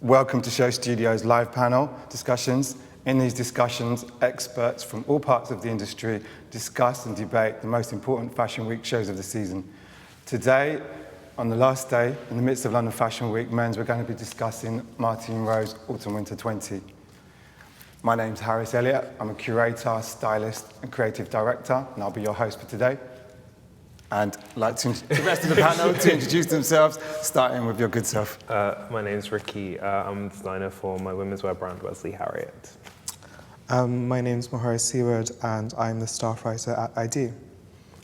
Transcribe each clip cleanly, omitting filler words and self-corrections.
Welcome to SHOWstudio's live panel discussions. In these discussions, experts from all parts of the industry discuss and debate the most important Fashion Week shows of the season. Today, on the last day, in the midst of London Fashion Week Men's, we're going to be discussing Martine Rose Autumn/Winter 20. My name's Elliott. I'm a curator, stylist, and creative director, and I'll be your host for today. And I'd like to the rest of the panel to introduce themselves, starting with your good self. My name's Ricky. I'm a designer for my women's wear brand, Wesley Harriott. My name's Mahoro Seward, and I'm the staff writer at ID.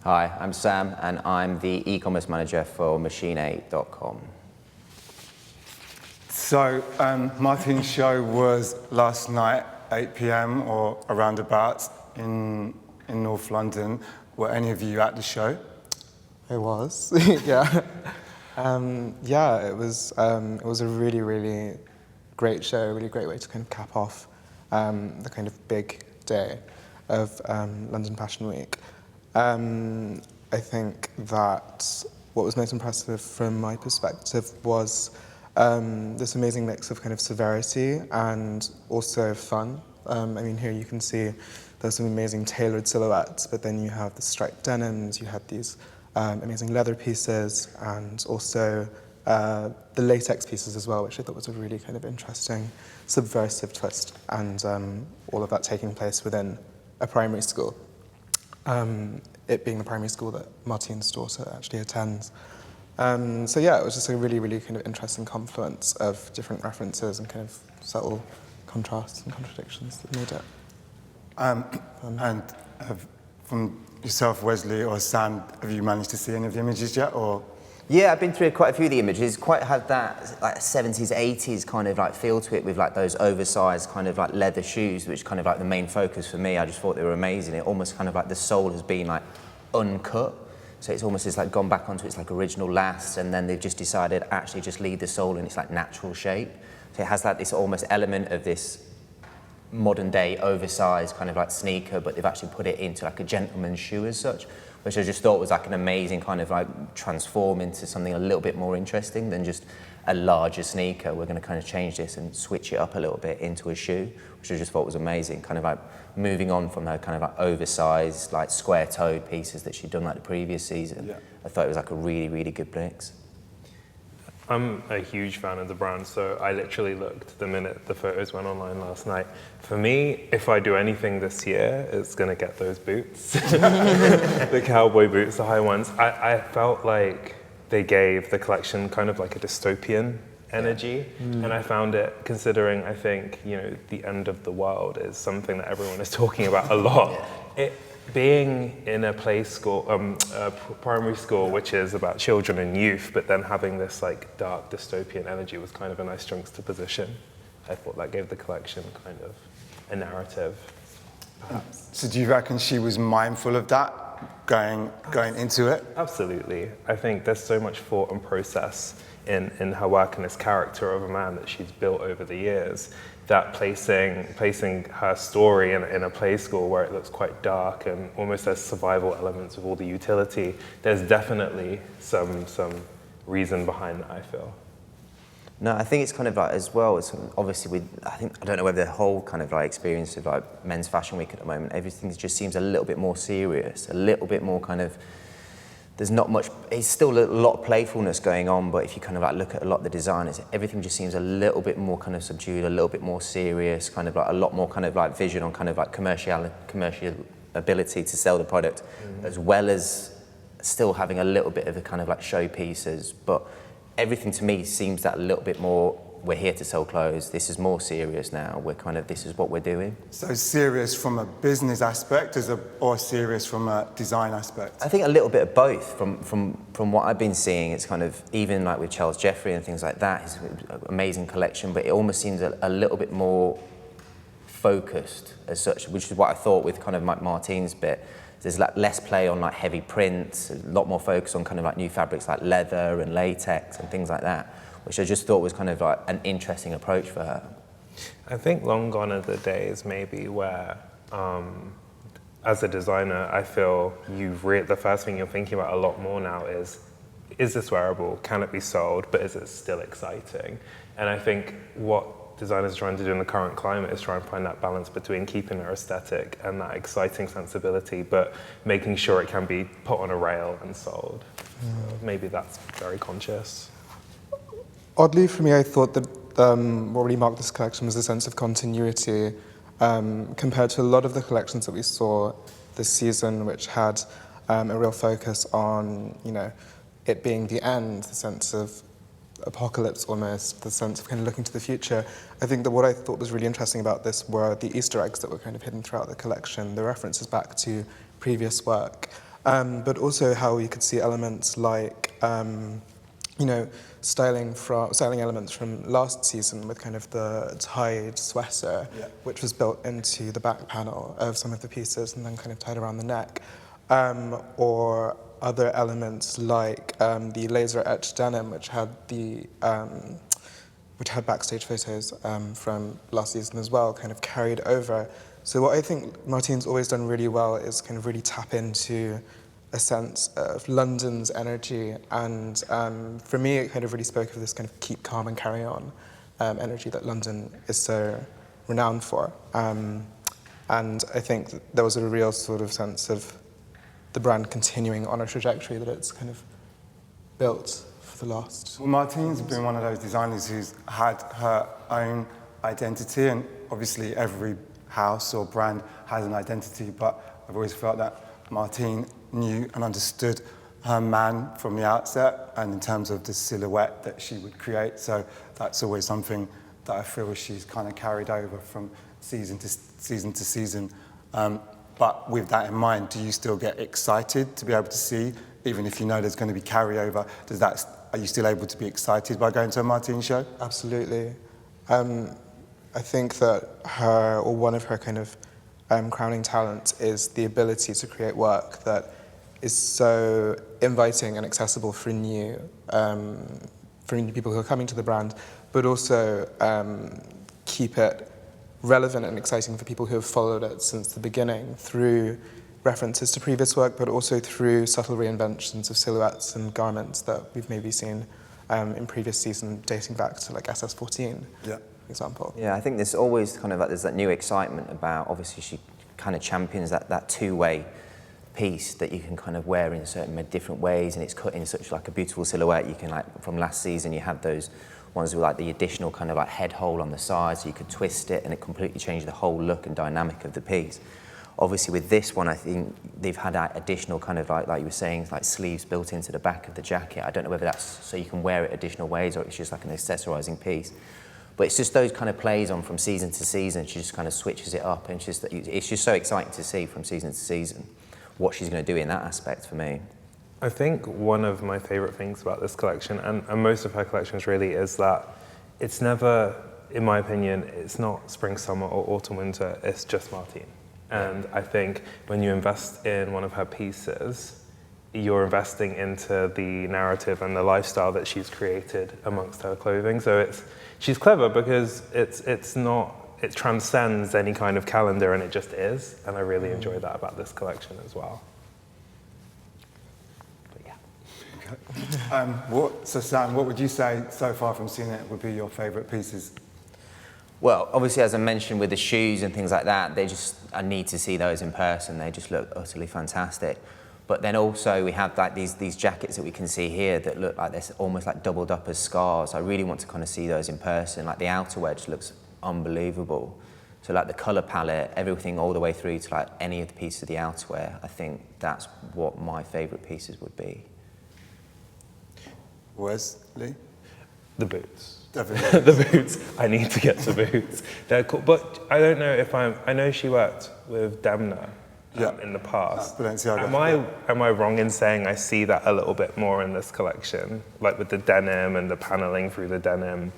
Hi, I'm Sam, and I'm the e-commerce manager for Machine8.com. So, Martine's show was last night, 8 p.m. or around about in North London. Were any of you at the show? I was, yeah. It was a really, really great show, a really great way to kind of cap off the kind of big day of London Fashion Week. I think that what was most impressive from my perspective was this amazing mix of kind of severity and also fun. I mean, here you can see there's some amazing tailored silhouettes, but then you have the striped denims, you had these amazing leather pieces, and also the latex pieces as well, which I thought was a really kind of interesting, subversive twist, and all of that taking place within a primary school. It being the primary school that Martine's daughter actually attends. So yeah, it was just a really, really kind of interesting confluence of different references and kind of subtle contrasts and contradictions that made it. From yourself, Wesley, or Sam, have you managed to see any of the images yet, or? Yeah, I've been through quite a few of the images. Quite had that like 70s, 80s kind of like feel to it, with like those oversized kind of like leather shoes, which kind of like the main focus for me. I just thought they were amazing. It almost kind of like the sole has been like uncut. So it's almost like gone back onto its like original last, and then they've just decided actually just leave the sole in its like natural shape. So it has like this almost element of this modern day oversized kind of like sneaker, but they've actually put it into like a gentleman's shoe as such, which I just thought was like an amazing kind of like transform into something a little bit more interesting than just a larger sneaker. We're going to kind of change this and switch it up a little bit into a shoe, which I just thought was amazing. Kind of like moving on from her kind of like oversized, like square-toed pieces that she'd done like the previous season. Yeah. I thought it was like a really, really good mix. I'm a huge fan of the brand, so I literally looked the minute the photos went online last night. For me, if I do anything this year, it's going to get those boots. The cowboy boots, the high ones. I felt like they gave the collection kind of like a dystopian energy, and I found it, considering I think, you know, the end of the world is something that everyone is talking about a lot. Being in a play school, primary school, which is about children and youth, but then having this like dark dystopian energy was kind of a nice juxtaposition. I thought that gave the collection kind of a narrative, perhaps. So do you reckon she was mindful of that going into it? Absolutely. I think there's so much thought and process in her work and this character of a man that she's built over the years, that placing her story in a play school where it looks quite dark and almost has survival elements of all the utility, there's definitely some reason behind that, I feel. No, I think it's kind of like, as well, it's obviously I don't know whether the whole kind of like experience of like Men's Fashion Week at the moment, everything just seems a little bit more serious, a little bit more kind of, there's not much, it's still a lot of playfulness going on, but if you kind of like look at a lot of the designers, everything just seems a little bit more kind of subdued, a little bit more serious, kind of like a lot more kind of like vision on kind of like commercial ability to sell the product, as well as still having a little bit of the kind of like showpieces. But everything to me seems that a little bit more, we're here to sell clothes, this is more serious now, this is what we're doing. So serious from a business aspect or serious from a design aspect? I think a little bit of both. From what I've been seeing, it's kind of, even like with Charles Jeffrey and things like that, it's an amazing collection, but it almost seems a little bit more focused as such, which is what I thought with kind of like Martine's bit. There's like less play on like heavy prints, a lot more focus on kind of like new fabrics like leather and latex and things like that, which I just thought was kind of like an interesting approach for her. I think long gone are the days maybe where, as a designer, I feel the first thing you're thinking about a lot more now is is this wearable? Can it be sold? But is it still exciting? And I think what designers are trying to do in the current climate is try and find that balance between keeping their aesthetic and that exciting sensibility, but making sure it can be put on a rail and sold. So maybe that's very conscious. Oddly for me, I thought that what really marked this collection was a sense of continuity compared to a lot of the collections that we saw this season, which had a real focus on, it being the end, the sense of apocalypse almost, the sense of kind of looking to the future. I think that what I thought was really interesting about this were the Easter eggs that were kind of hidden throughout the collection, the references back to previous work, but also how you could see elements like, styling elements from last season with kind of the tied sweater, which was built into the back panel of some of the pieces and then kind of tied around the neck, or other elements like the laser etched denim, which had backstage photos from last season as well, kind of carried over. So what I think Martine's always done really well is kind of really tap into a sense of London's energy, and for me it kind of really spoke of this kind of keep calm and carry on energy that London is so renowned for. And I think there was a real sort of sense of the brand continuing on a trajectory that it's kind of built for the last. Well, Martine's been one of those designers who's had her own identity, and obviously every house or brand has an identity, but I've always felt that Martine knew and understood her man from the outset, and in terms of the silhouette that she would create. So that's always something that I feel she's kind of carried over from season to season. But with that in mind, do you still get excited to be able to see, even if you know there's going to be carryover, are you still able to be excited by going to a Martine show? Absolutely. I think that one of her kind of crowning talents is the ability to create work that is so inviting and accessible for new people who are coming to the brand, but also keep it relevant and exciting for people who have followed it since the beginning through references to previous work, but also through subtle reinventions of silhouettes and garments that we've maybe seen in previous season, dating back to like SS14, for example. Yeah, I think there's always kind of like, there's that new excitement about, obviously she kind of champions that two-way piece that you can kind of wear in certain different ways, and it's cut in such like a beautiful silhouette. You can, like, from last season you had those ones with like the additional kind of like head hole on the side, so you could twist it and it completely changed the whole look and dynamic of the piece. Obviously with this one, I think they've had that additional kind of like you were saying, like sleeves built into the back of the jacket. I don't know whether that's so you can wear it additional ways or it's just like an accessorizing piece. But it's just those kind of plays on from season to season. She just kind of switches it up, and it's just so exciting to see from season to season what she's going to do in that aspect for me. I think one of my favorite things about this collection, and most of her collections really, is that it's never, in my opinion, it's not spring, summer or autumn, winter, it's just Martine. And I think when you invest in one of her pieces, you're investing into the narrative and the lifestyle that she's created amongst her clothing. So she's clever because it transcends any kind of calendar, and it just is. And I really enjoy that about this collection as well. But yeah. So Sam, what would you say so far from seeing it would be your favourite pieces? Well, obviously, as I mentioned with the shoes and things like that, I need to see those in person. They just look utterly fantastic. But then also we have like these jackets that we can see here that look like they're almost like doubled up as scarves. I really want to kind of see those in person. Like the outerwear just looks unbelievable. So like the colour palette, everything all the way through to like any of the pieces of the outerwear, I think that's what my favourite pieces would be. Wesley? The boots. Definitely. The boots. I need to get the boots. They're cool. But I don't know if I know she worked with Demna in the past. Balenciaga. Am I wrong in saying I see that a little bit more in this collection? Like with the denim and the paneling through the denim.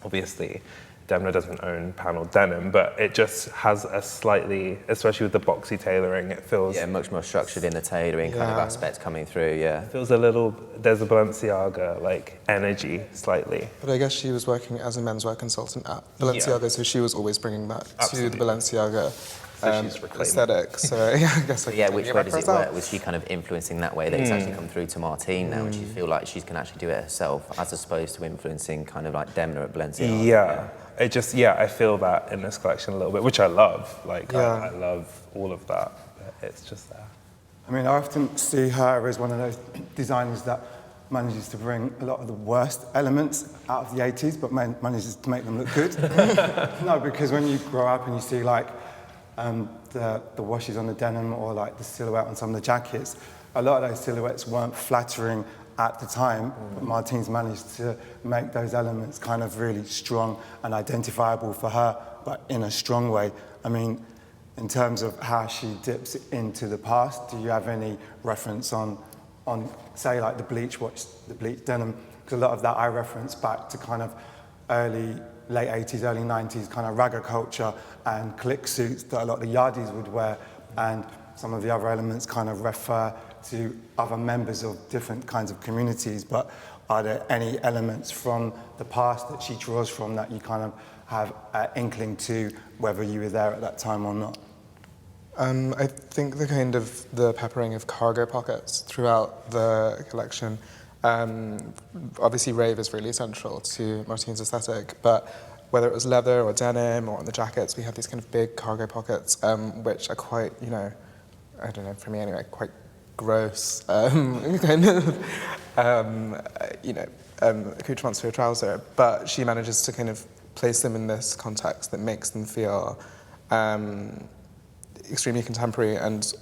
Obviously, Demna doesn't own panelled denim, but it just has a slightly, especially with the boxy tailoring, it feels... Yeah, much more structured in the tailoring kind of aspect coming through, yeah. It feels a little, there's a Balenciaga, like, energy, slightly. But I guess she was working as a menswear consultant at Balenciaga, so she was always bringing that to the Balenciaga So she's reclaiming. aesthetic. So yeah, I guess. Yeah, which way does it herself. work? Was she kind of influencing that way that it's actually come through to Martine now, and she feel like she can actually do it herself, as opposed to influencing kind of like Demna at Balenciaga? Yeah. It just, I feel that in this collection a little bit, which I love. Like, I love all of that. But it's just there. I mean, I often see her as one of those designers that manages to bring a lot of the worst elements out of the 80s, but manages to make them look good. No, because when you grow up and you see like the washes on the denim or like the silhouette on some of the jackets, a lot of those silhouettes weren't flattering at the time, but Martine's managed to make those elements kind of really strong and identifiable for her, but in a strong way. I mean, in terms of how she dips into the past, do you have any reference on say like the bleach watch, the bleach denim? Because a lot of that I reference back to kind of late 80s, early 90s kind of ragga culture and click suits that a lot of the yardies would wear, and some of the other elements kind of refer to other members of different kinds of communities. But are there any elements from the past that she draws from that you kind of have an inkling to, whether you were there at that time or not? I think the peppering of cargo pockets throughout the collection. Obviously, rave is really central to Martine's aesthetic, but whether it was leather or denim or on the jackets, we have these kind of big cargo pockets, which are quite, I don't know, for me anyway, quite gross, kind of, accoutrements for a trouser. But she manages to kind of place them in this context that makes them feel extremely contemporary, and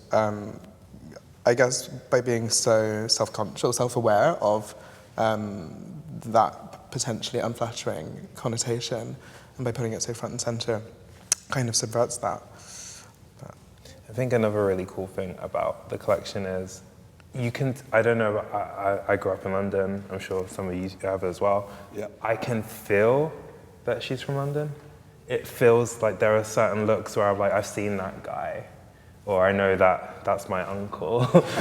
I guess by being so self-conscious, self-aware of that potentially unflattering connotation, and by putting it so front and center, kind of subverts that. I think another really cool thing about the collection is I don't know, I grew up in London, I'm sure some of you have as well. Yeah. I can feel that she's from London. It feels like there are certain looks where I'm like, I've seen that guy, or I know that's my uncle.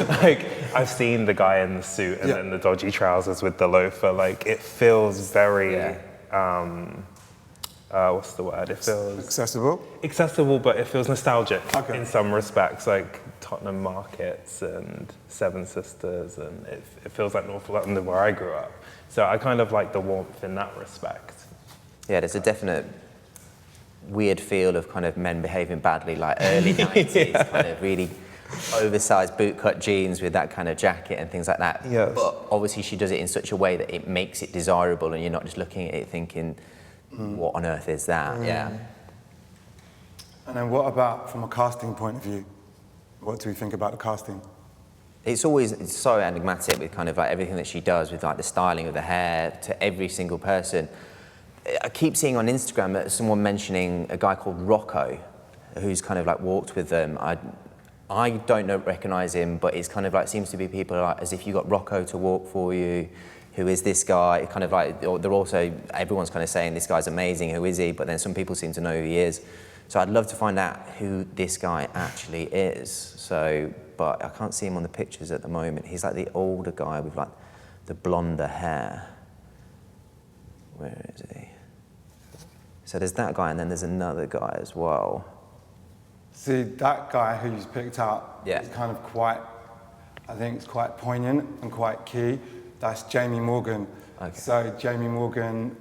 Like, I've seen the guy in the suit and then the dodgy trousers with the loafer. Like, it feels very, what's the word? It feels accessible, but it feels nostalgic in some respects, like Tottenham markets and Seven Sisters, and it feels like North London where I grew up. So I kind of like the warmth in that respect. Yeah, there's a definite weird feel of kind of men behaving badly, like early 90s, kind of really oversized bootcut jeans with that kind of jacket and things like that. Yes. But obviously she does it in such a way that it makes it desirable, and you're not just looking at it thinking, what on earth is that? Yeah. And then what about from a casting point of view? What do we think about the casting? It's so enigmatic with kind of like everything that she does, with like the styling of the hair to every single person. I keep seeing on Instagram someone mentioning a guy called Rocco, who's kind of like walked with them. I don't recognise him, but it's kind of like, seems to be people like, as if you got Rocco to walk for you. Who is this guy? Kind of like, they're also, everyone's kind of saying this guy's amazing, who is he? But then some people seem to know who he is. So I'd love to find out who this guy actually is. So, but I can't see him on the pictures at the moment. He's like the older guy with like the blonder hair. Where is he? So there's that guy, and then there's another guy as well. See, that guy who you picked out is kind of quite, I think it's quite poignant and quite key. That's Jamie Morgan. Okay. So Jamie Morgan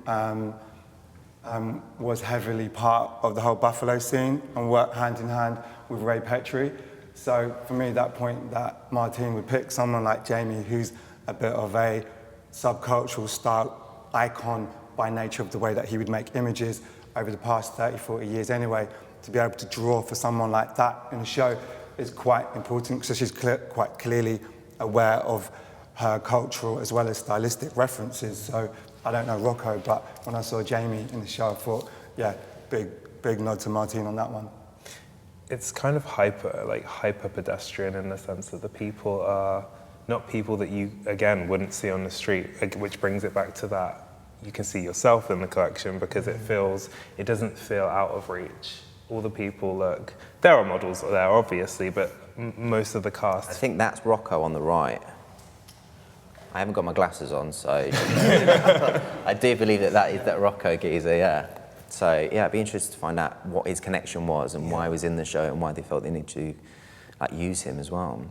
was heavily part of the whole Buffalo scene and worked hand in hand with Ray Petrie. So for me, that point that Martine would pick someone like Jamie, who's a bit of a subcultural style icon by nature of the way that he would make images over the past 30, 40 years anyway, to be able to draw for someone like that in a show is quite important. So she's quite clearly aware of her cultural as well as stylistic references. So I don't know Rocco, but when I saw Jamie in the show, I thought, yeah, big nod to Martine on that one. It's kind of hyper pedestrian in the sense that the people are not people that you, again, wouldn't see on the street, which brings it back to that. You can see yourself in the collection because it doesn't feel out of reach. All the people there are models there, obviously, but most of the cast. I think that's Rocco on the right. I haven't got my glasses on, so I do believe that is that Rocco geezer, yeah. So yeah, I'd be interested to find out what his connection was and why he was in the show and why they felt they needed to like use him as well.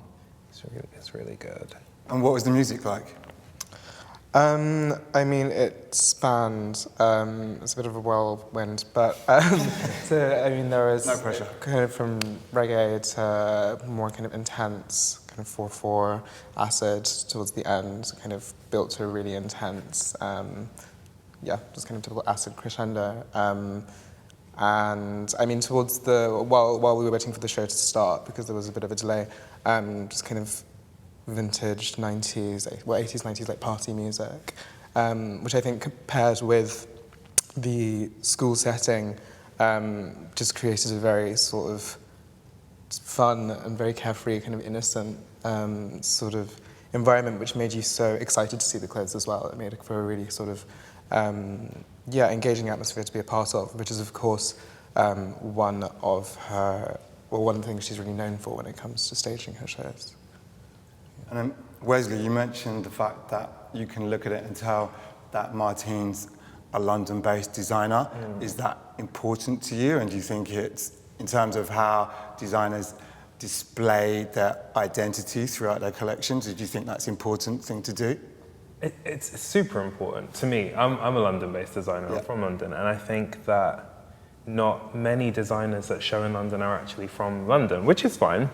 It's really good. And what was the music like? I mean, it spanned, it's a bit of a whirlwind, but so, I mean, there was No pressure. kind of from reggae to more kind of intense, kind of 4/4 acid towards the end, kind of built to a really intense, just kind of typical acid crescendo. And I mean, towards while we were waiting for the show to start, because there was a bit of a delay, just kind of vintage 90s, 80s, 90s, like party music, which I think paired with the school setting just created a very sort of fun and very carefree, kind of innocent sort of environment, which made you so excited to see the clothes as well. It made it for a really sort of, engaging atmosphere to be a part of, which is, of course, one of the things she's really known for when it comes to staging her shows. And then, Wesley, you mentioned the fact that you can look at it and tell that Martine's a London-based designer. Is that important to you? And do you think it's, in terms of how designers display their identity throughout their collections, do you think that's an important thing to do? It's super important to me. I'm a London-based designer. I'm from London, and I think that not many designers that show in London are actually from London, which is fine.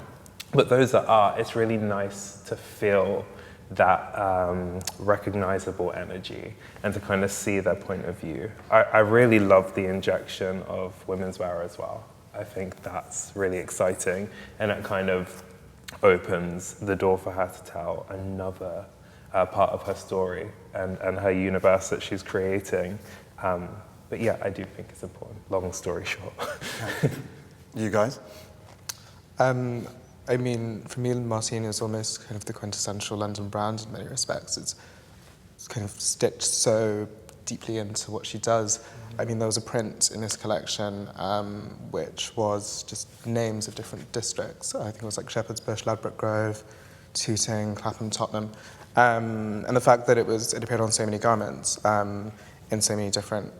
But those that are, it's really nice to feel that recognizable energy and to kind of see their point of view. I really love the injection of women's wear as well. I think that's really exciting, and it kind of opens the door for her to tell another part of her story and her universe that she's creating. But yeah, I do think it's important, long story short. You guys? I mean, for me, Martine is almost kind of the quintessential London brand in many respects. It's kind of stitched so deeply into what she does. I mean, there was a print in this collection which was just names of different districts. I think it was like Shepherd's Bush, Ladbroke Grove, Tooting, Clapham, Tottenham. And the fact that it appeared on so many garments in so many different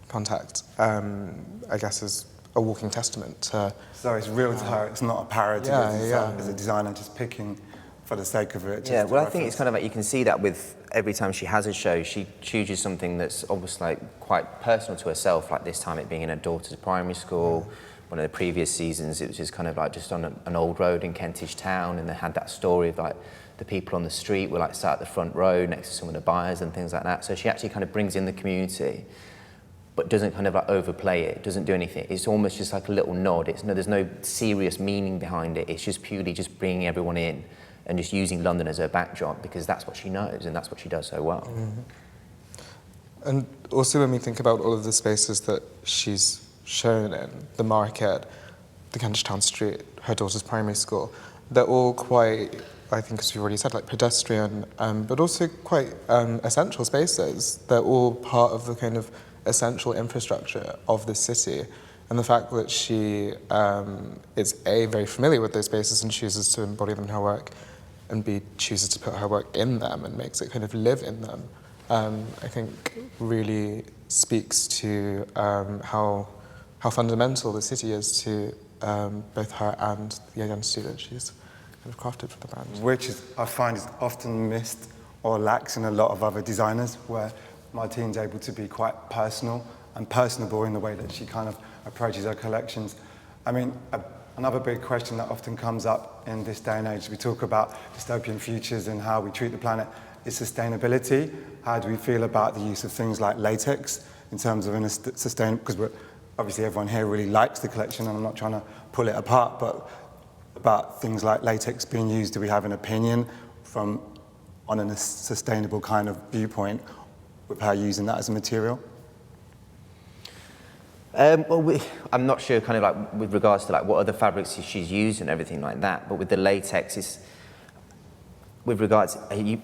contexts, I guess is a walking testament to... So it's real to her, it's not a parody as a designer just picking for the sake of it. Yeah, well, I think it's kind of like you can see that with every time she has a show, she chooses something that's almost like quite personal to herself, like this time it being in her daughter's primary school. One of the previous seasons, it was just kind of like just on an old road in Kentish Town, and they had that story of like the people on the street were like sat at the front row next to some of the buyers and things like that. So she actually kind of brings in the community, but doesn't kind of like overplay it, doesn't do anything. It's almost just like a little nod. There's no serious meaning behind it. It's just purely just bringing everyone in and just using London as her backdrop because that's what she knows and that's what she does so well. Mm-hmm. And also when we think about all of the spaces that she's shown in, the market, the Kentish Town Street, her daughter's primary school, they're all quite, I think as we've already said, like pedestrian, but also quite essential spaces. They're all part of the kind of essential infrastructure of the city. And the fact that she is A, very familiar with those spaces and chooses to embody them in her work, and B, chooses to put her work in them and makes it kind of live in them, I think really speaks to how fundamental the city is to both her and the identity that she's kind of crafted for the brand. Which is, I find is often missed or lacks in a lot of other designers, where Martine's able to be quite personal and personable in the way that she kind of approaches her collections. I mean, another big question that often comes up in this day and age, we talk about dystopian futures and how we treat the planet, is sustainability. How do we feel about the use of things like latex in terms of because obviously everyone here really likes the collection and I'm not trying to pull it apart, but about things like latex being used, do we have an opinion on a sustainable kind of viewpoint with her using that as a material? I'm not sure kind of like with regards to like what other fabrics she's used and everything like that, but with the latex, it's, with regards,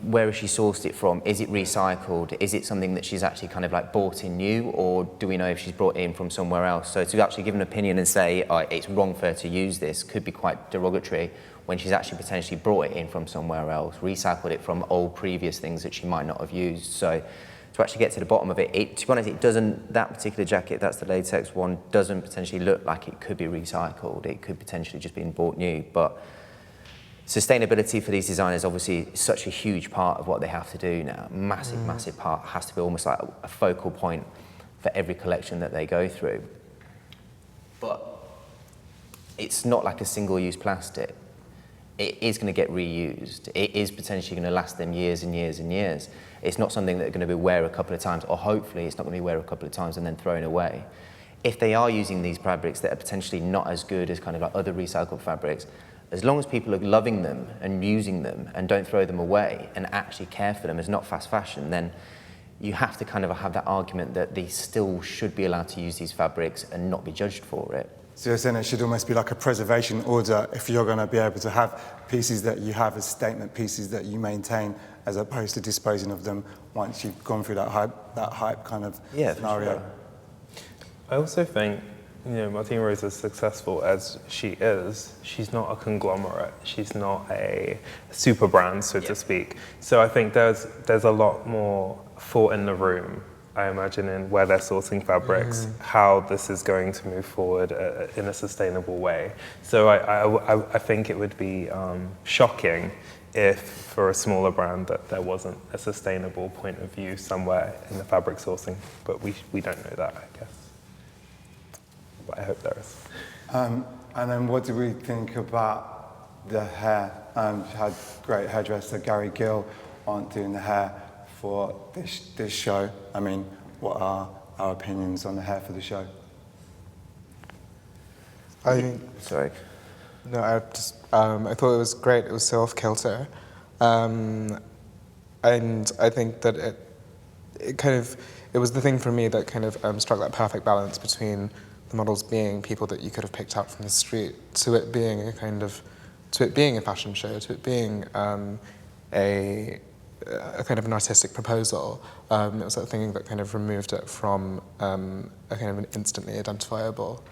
where has she sourced it from? Is it recycled? Is it something that she's actually kind of like bought in new, or do we know if she's brought it in from somewhere else? So to actually give an opinion and say, oh, it's wrong for her to use this could be quite derogatory when she's actually potentially brought it in from somewhere else, recycled it from old previous things that she might not have used. So to actually get to the bottom of it, to be honest, it doesn't, that particular jacket, that's the latex one, doesn't potentially look like it could be recycled. It could potentially just be bought new, but sustainability for these designers obviously is such a huge part of what they have to do now. Massive part, has to be almost like a focal point for every collection that they go through. But it's not like a single-use plastic. It is going to get reused. It is potentially going to last them years and years and years. It's not something that they're going to be wear a couple of times, or hopefully it's not going to be wear a couple of times and then thrown away. If they are using these fabrics that are potentially not as good as kind of like other recycled fabrics, as long as people are loving them and using them and don't throw them away and actually care for them as not fast fashion, then you have to kind of have that argument that they still should be allowed to use these fabrics and not be judged for it. So you're saying it should almost be like a preservation order if you're going to be able to have pieces that you have as statement pieces that you maintain, as opposed to disposing of them once you've gone through that hype kind of scenario. Sure. I also think, you know, Martine Rose, as successful as she is, she's not a conglomerate. She's not a super brand, so to speak. So I think there's a lot more thought in the room, I imagine, in where they're sourcing fabrics, how this is going to move forward in a sustainable way. So I think it would be shocking if, for a smaller brand, that there wasn't a sustainable point of view somewhere in the fabric sourcing. But we don't know that, I guess. But I hope there is. And then what do we think about the hair? She had great hairdresser Gary Gill on doing the hair for this show. I mean, what are our opinions on the hair for the show? Sorry. No, I thought it was great. It was so off-kilter. And I think that it was the thing for me that kind of struck that perfect balance between the models being people that you could have picked up from the street, to it being a fashion show, to it being a kind of an artistic proposal. It was that thing that kind of removed it from a kind of an instantly identifiable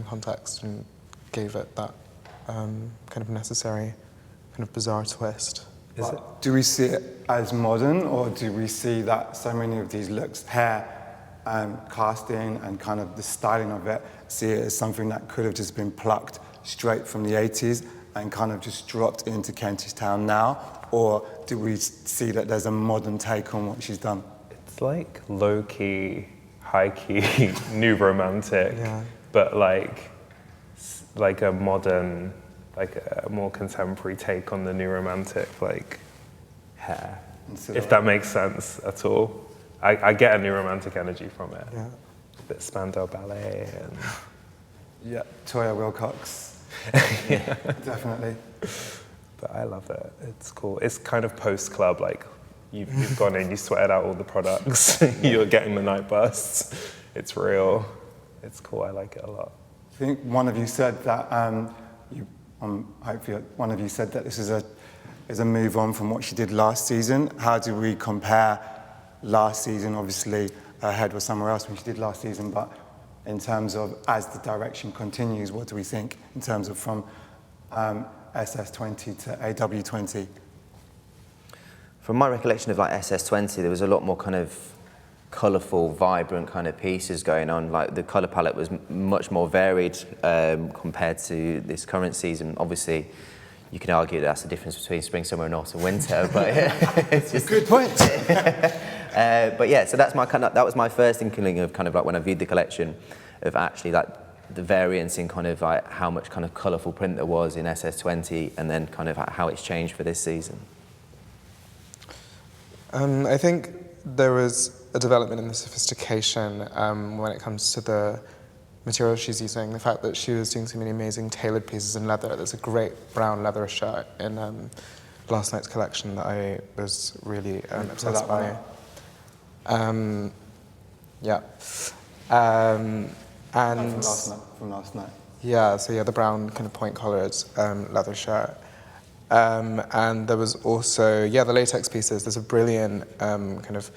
context and gave it that kind of necessary, kind of bizarre twist. Do we see it as modern, or do we see that so many of these looks, hair, casting and kind of the styling of it, see it as something that could have just been plucked straight from the 80s and kind of just dropped into Kentish Town now? Or do we see that there's a modern take on what she's done? It's like low-key, high-key, new romantic, but like a modern, like a more contemporary take on the new romantic, like hair, if that makes sense at all. I get a new romantic energy from it. Yeah. A bit Spandau Ballet and... Yeah, Toya Wilcox. Yeah. Definitely. But I love it. It's cool. It's kind of post-club, like you've gone in, you sweated out all the products, you're getting the night busts. It's real. It's cool. I like it a lot. I think one of you said that, hopefully one of you said that this is a move on from what she did last season. How do we compare last season? Obviously, her head was somewhere else when she did last season, but in terms of as the direction continues, what do we think in terms of from SS20 to AW20? From my recollection of like SS20, there was a lot more kind of colourful, vibrant kind of pieces going on. Like the colour palette was much more varied compared to this current season. Obviously, you can argue that's the difference between spring, summer, and autumn, winter, but it's just good point. But yeah, so that was my first inkling of kind of like when I viewed the collection, of actually like the variance in kind of like how much kind of colourful print there was in SS20, and then kind of how it's changed for this season. I think there was a development in the sophistication when it comes to the material she's using. The fact that she was doing so many amazing tailored pieces in leather. There's a great brown leather shirt in last night's collection that I was really obsessed by. Yeah. And from last night. Yeah, so yeah, the brown kind of point-collared leather shirt. And there was also, the latex pieces. There's a brilliant kind of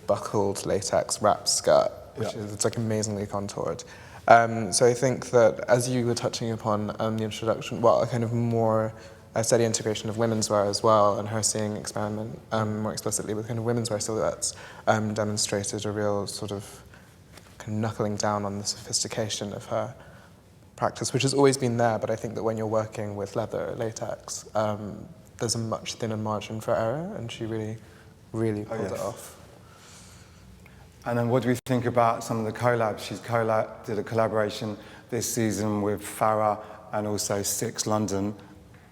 buckled latex wrap skirt, which is, it's like amazingly contoured. So I think that, as you were touching upon the introduction, a kind of more a steady integration of women's wear as well, and her seeing experiment more explicitly with kind of women's wear silhouettes demonstrated a real sort of kind of knuckling down on the sophistication of her practice, which has always been there, but I think that when you're working with leather, latex, there's a much thinner margin for error, and she really, really pulled it off. And then what do we think about some of the collabs? She's did a collaboration this season with Farah and also Six London.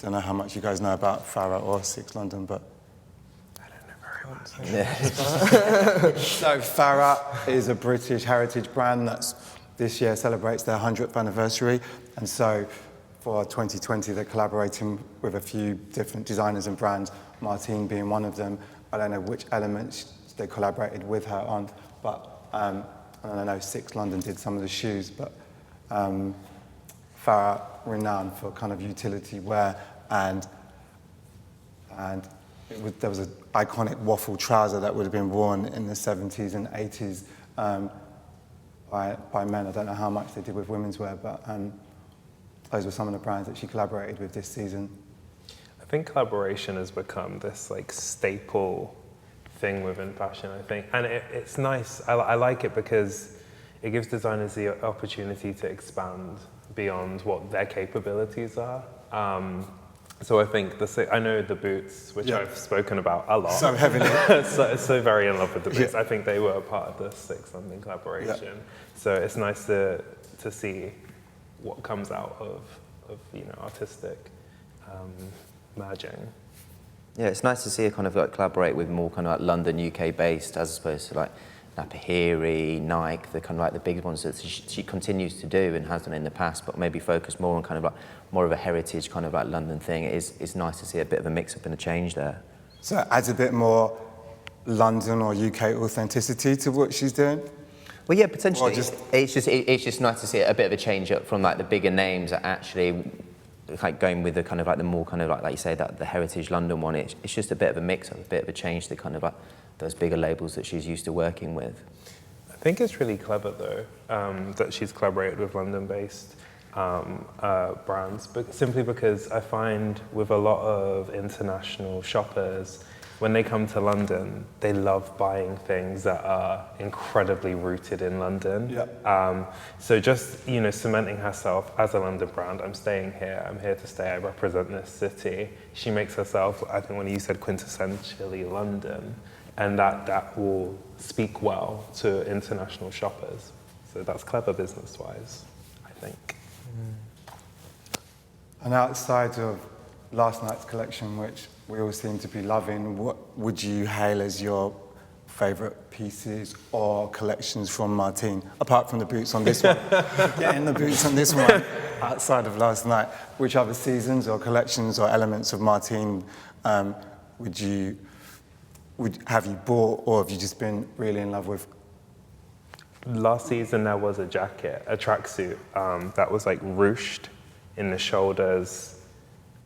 Don't know how much you guys know about Farah or Six London, but I don't know very much. So Farah is a British heritage brand that's this year celebrates their 100th anniversary, and so for 2020 they're collaborating with a few different designers and brands, Martine being one of them. I don't know which elements they collaborated with her on, but and I know Six London did some of the shoes, but Farah renowned for kind of utility wear, and there was an iconic waffle trouser that would have been worn in the 70s and 80s by men. I don't know how much they did with women's wear, but those were some of the brands that she collaborated with this season. I think collaboration has become this like staple thing within fashion, I think. And it's nice. I like it because it gives designers the opportunity to expand beyond what their capabilities are. So I think I know the boots, which I've spoken about a lot. So heavily. so very in love with the boots. I think they were a part of the Six London collaboration. Yeah. So it's nice to see what comes out of artistic merging. Yeah, it's nice to see her kind of like collaborate with more kind of like London, UK based, as opposed to like Mahoro, Nike, the kind of like the big ones that she continues to do and has done in the past, but maybe focus more on kind of like more of a heritage kind of like London thing. It's nice to see a bit of a mix up and a change there. So it adds a bit more London or UK authenticity to what she's doing? Well, yeah, potentially. Or It's just nice to see a bit of a change up from like the bigger names that actually like going with the kind of like the more kind of like you say, that the heritage London one. It's just a bit of a mix up, a bit of a change to kind of like those bigger labels that she's used to working with. I think it's really clever though that she's collaborated with London-based brands, but simply because I find with a lot of international shoppers, when they come to London, they love buying things that are incredibly rooted in London. Yeah. So just, cementing herself as a London brand, I'm staying here, I'm here to stay, I represent this city. She makes herself, I think when you said quintessentially London, and that will speak well to international shoppers. So that's clever business-wise, I think. And outside of last night's collection, which we all seem to be loving, what would you hail as your favourite pieces or collections from Martine, apart from the boots on this one? Getting the boots on this one outside of last night. Which other seasons or collections or elements of Martine have you bought or have you just been really in love with? Last season there was a jacket, a tracksuit that was like ruched in the shoulders.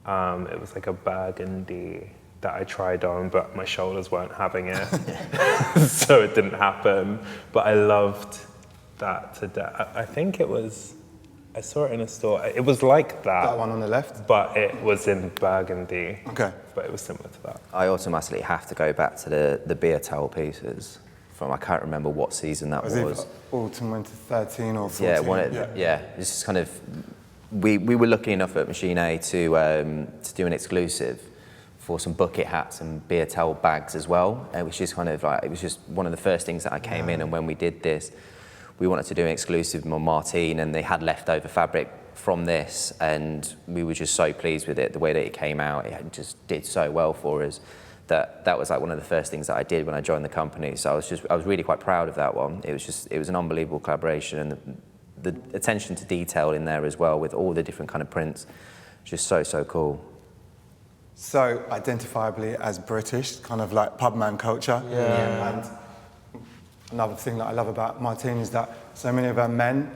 It was like a burgundy that I tried on, but my shoulders weren't having it, so it didn't happen. But I loved that to death. I think I saw it in a store. It was like that. That one on the left? But it was in burgundy. Okay. But it was similar to that. I automatically have to go back to the beer towel pieces from, I can't remember what season that was. it autumn, winter 13 or 14? Yeah, this is kind of, we were lucky enough at Machine A to do an exclusive for some bucket hats and beer towel bags as well, which is kind of like, it was just one of the first things that I came in, and when we did this, we wanted to do an exclusive on Martine, and they had leftover fabric from this, and we were just so pleased with it, the way that it came out. It just did so well for us that was like one of the first things that I did when I joined the company. So I was really quite proud of that one. It was an unbelievable collaboration, and the attention to detail in there as well with all the different kind of prints, just so cool. So identifiably as British, kind of like pubman culture. Yeah. And another thing that I love about Martine is that so many of her men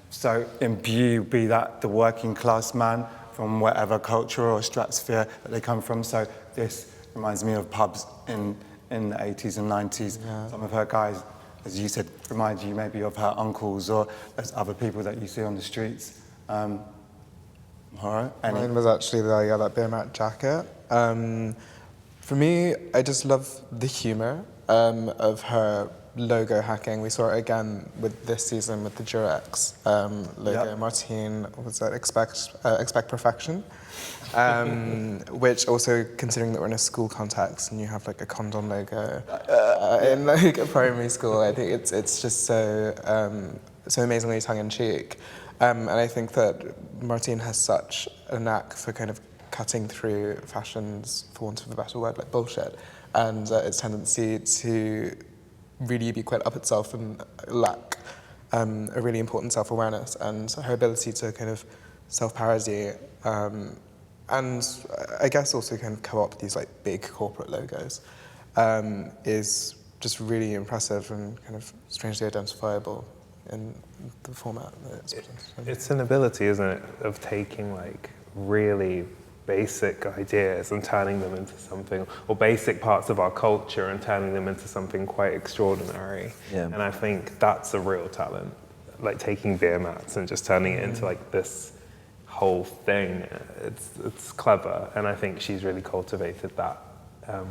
so imbue, be that the working class man from whatever culture or stratosphere that they come from. So this reminds me of pubs in the 80s and 90s. Yeah. Some of her guys, as you said, remind you maybe of her uncles or those other people that you see on the streets. Mahoro, any? Mine was actually that beer mat jacket. For me, I just love the humour of her logo hacking. We saw it again with this season with the Durex logo. Yep. Martine, what was that? Expect perfection. Which also, considering that we're in a school context and you have like a condom logo in like a primary school, I think it's just so amazingly tongue-in-cheek. And I think that Martine has such a knack for kind of cutting through fashions, for want of a better word, like bullshit, and its tendency to really be quite up itself and lack a really important self-awareness, and her ability to kind of self-parody and I guess also kind of co-opt these like big corporate logos is just really impressive and kind of strangely identifiable in the format that it's presented. It's an ability, isn't it, of taking like really basic ideas and turning them into something, or basic parts of our culture and turning them into something quite extraordinary. Yeah. And I think that's a real talent, like taking beer mats and just turning it into like this whole thing. It's clever, and I think she's really cultivated that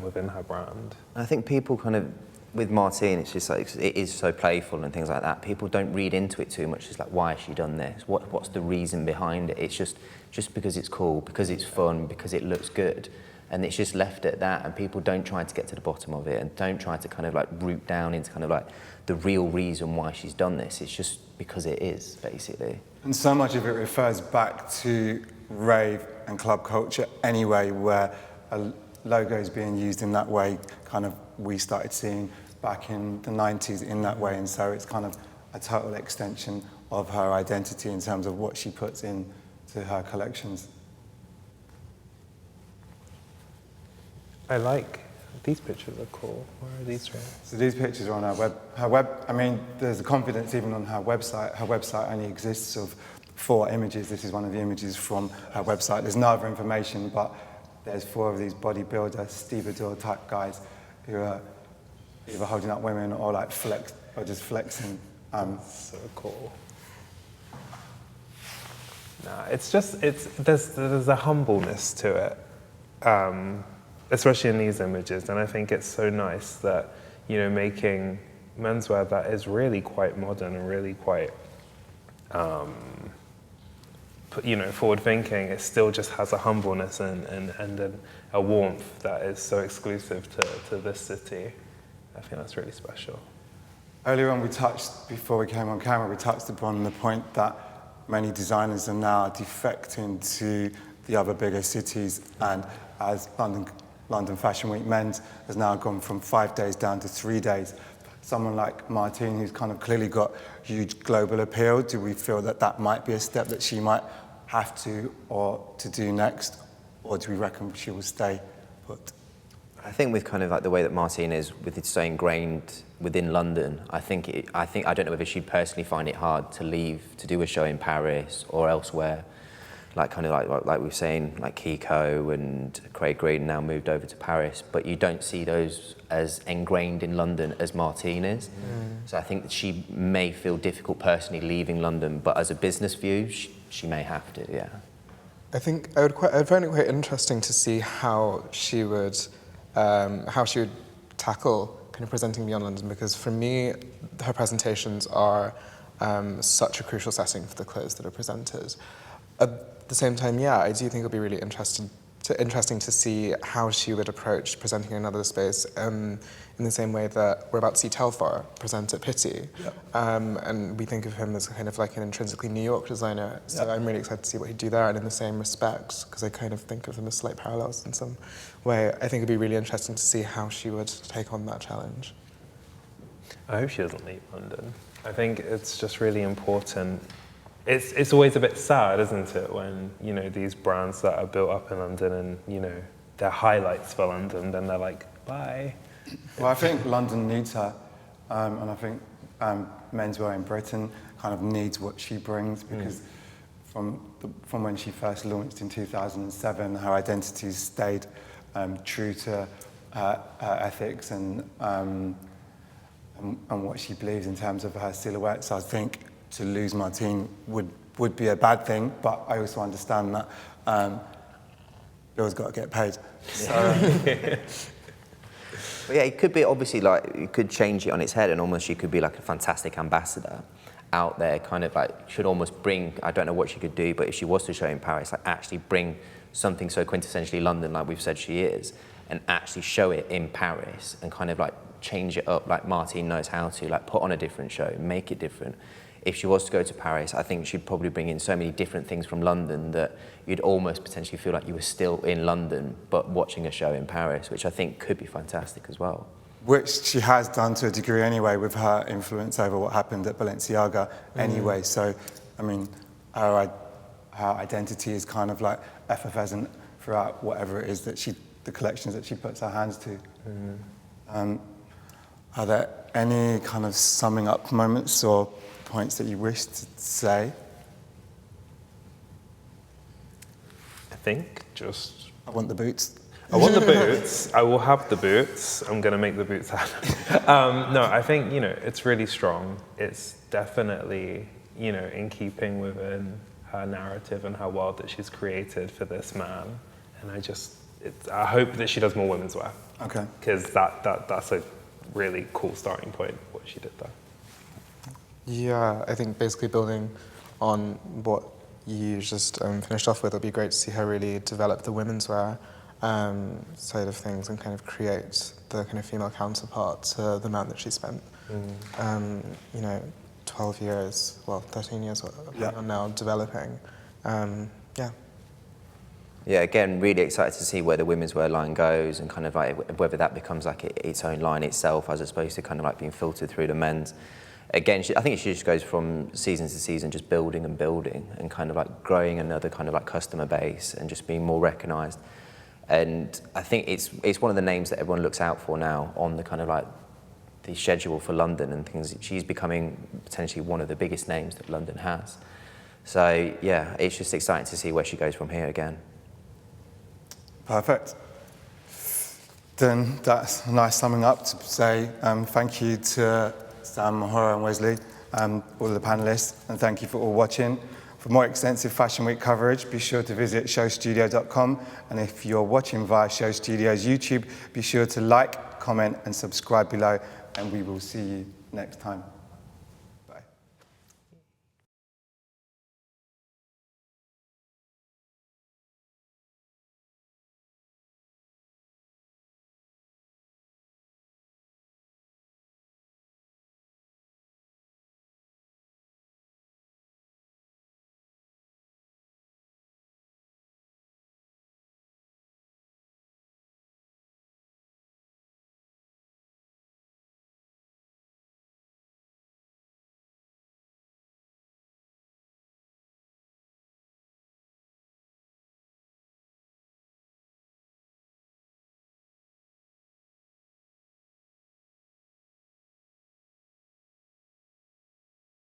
within her brand. I think people kind of, with Martine, it's just like, it is so playful and things like that. People don't read into it too much. It's like, why has she done this? What's the reason behind it? It's just because it's cool, because it's fun, because it looks good. And it's just left at that, and people don't try to get to the bottom of it and don't try to kind of like root down into kind of like the real reason why she's done this. It's just because it is, basically. And so much of it refers back to rave and club culture anyway, where a logo is being used in that way, kind of we started seeing back in the 90s in that way, and so it's kind of a total extension of her identity in terms of what she puts into her collections. I like, these pictures are cool. Where are these from? So these pictures are on her web. I mean, there's a confidence even on her website. Her website only exists of 4 images. This is one of the images from her website. There's no other information, but there's 4 of these bodybuilder, stevedore type guys who are either holding up women or like just flexing. So cool. Nah, it's just, there's a humbleness to it, especially in these images, and I think it's so nice that, you know, making menswear that is really quite modern and really quite, you know, forward-thinking, it still just has a humbleness and a warmth that is so exclusive to this city. I think that's really special. Earlier on, before we came on camera, we touched upon the point that many designers are now defecting to the other bigger cities, and as London Fashion Week men's has now gone from 5 days down to 3 days. Someone like Martine, who's kind of clearly got huge global appeal, do we feel that that might be a step that she might have to do next, or do we reckon she will stay put? I think with kind of like the way that Martine is, with it so ingrained within London, I don't know whether she'd personally find it hard to leave to do a show in Paris or elsewhere, like kind of like we were saying, like Kiko and Craig Green now moved over to Paris, but you don't see those as ingrained in London as Martine is. So I think that she may feel difficult personally leaving London, but as a business view, she may have to, yeah. I think I'd find it quite interesting to see how she would tackle kind of presenting beyond London, because for me, her presentations are such a crucial setting for the clothes that are presented. At the same time, yeah, I do think it'll be really interesting to see how she would approach presenting another space in the same way that we're about to see Telfar present at Pitti. Yep. And we think of him as kind of like an intrinsically New York designer. So yep. I'm really excited to see what he'd do there, and in the same respect, because I kind of think of them as slight parallels in some way. I think it'd be really interesting to see how she would take on that challenge. I hope she doesn't leave London. I think it's just really important. It's always a bit sad, isn't it, when, you know, these brands that are built up in London and, you know, they're highlights for London, then they're like, bye. Well, I think London needs her, and I think menswear in Britain kind of needs what she brings, because from when she first launched in 2007, her identity stayed true to her ethics and what she believes in terms of her silhouette. So I think to lose Martine would would be a bad thing, but I also understand that Bill's got to get paid. So, But yeah, it could be obviously like, you could change it on its head and almost she could be like a fantastic ambassador out there, kind of like, should almost bring, I don't know what she could do, but if she was to show in Paris, like actually bring something so quintessentially London, like we've said she is, and actually show it in Paris and kind of like change it up like Martine knows how to, like put on a different show, make it different. If she was to go to Paris, I think she'd probably bring in so many different things from London that you'd almost potentially feel like you were still in London, but watching a show in Paris, which I think could be fantastic as well. which she has done to a degree anyway with her influence over what happened at Balenciaga anyway. So, I mean, her identity is kind of like effervescent throughout whatever it is that the collections that she puts her hands to. Are there any kind of summing up moments or points that you wish to say? I think just... I want the boots. I want the boots. I will have the boots. I'm going to make the boots happen. No, I think, it's really strong. It's definitely, in keeping within her narrative and her world that she's created for this man. And I hope that she does more women's wear. Okay. Because that's a really cool starting point, what she did there. Yeah, I think basically building on what you just finished off with, it'd be great to see her really develop the women's wear side of things and kind of create the kind of female counterpart to the man that she spent, 12 years, 13 years on now developing. Yeah, again, really excited to see where the women's wear line goes and kind of like whether that becomes like its own line itself as opposed to kind of like being filtered through the men's. Again, I think she just goes from season to season, just building and kind of like growing another kind of like customer base and just being more recognised. And I think it's one of the names that everyone looks out for now on the kind of like the schedule for London and things. She's becoming potentially one of the biggest names that London has. So yeah, it's just exciting to see where she goes from here again. Perfect. Then that's a nice summing up to say thank you to Sam, Mahoro and Wesley, all of the panellists, and thank you for all watching. For more extensive Fashion Week coverage, be sure to visit SHOWstudio.com, and if you're watching via SHOWstudio's YouTube, be sure to like, comment and subscribe below, and we will see you next time.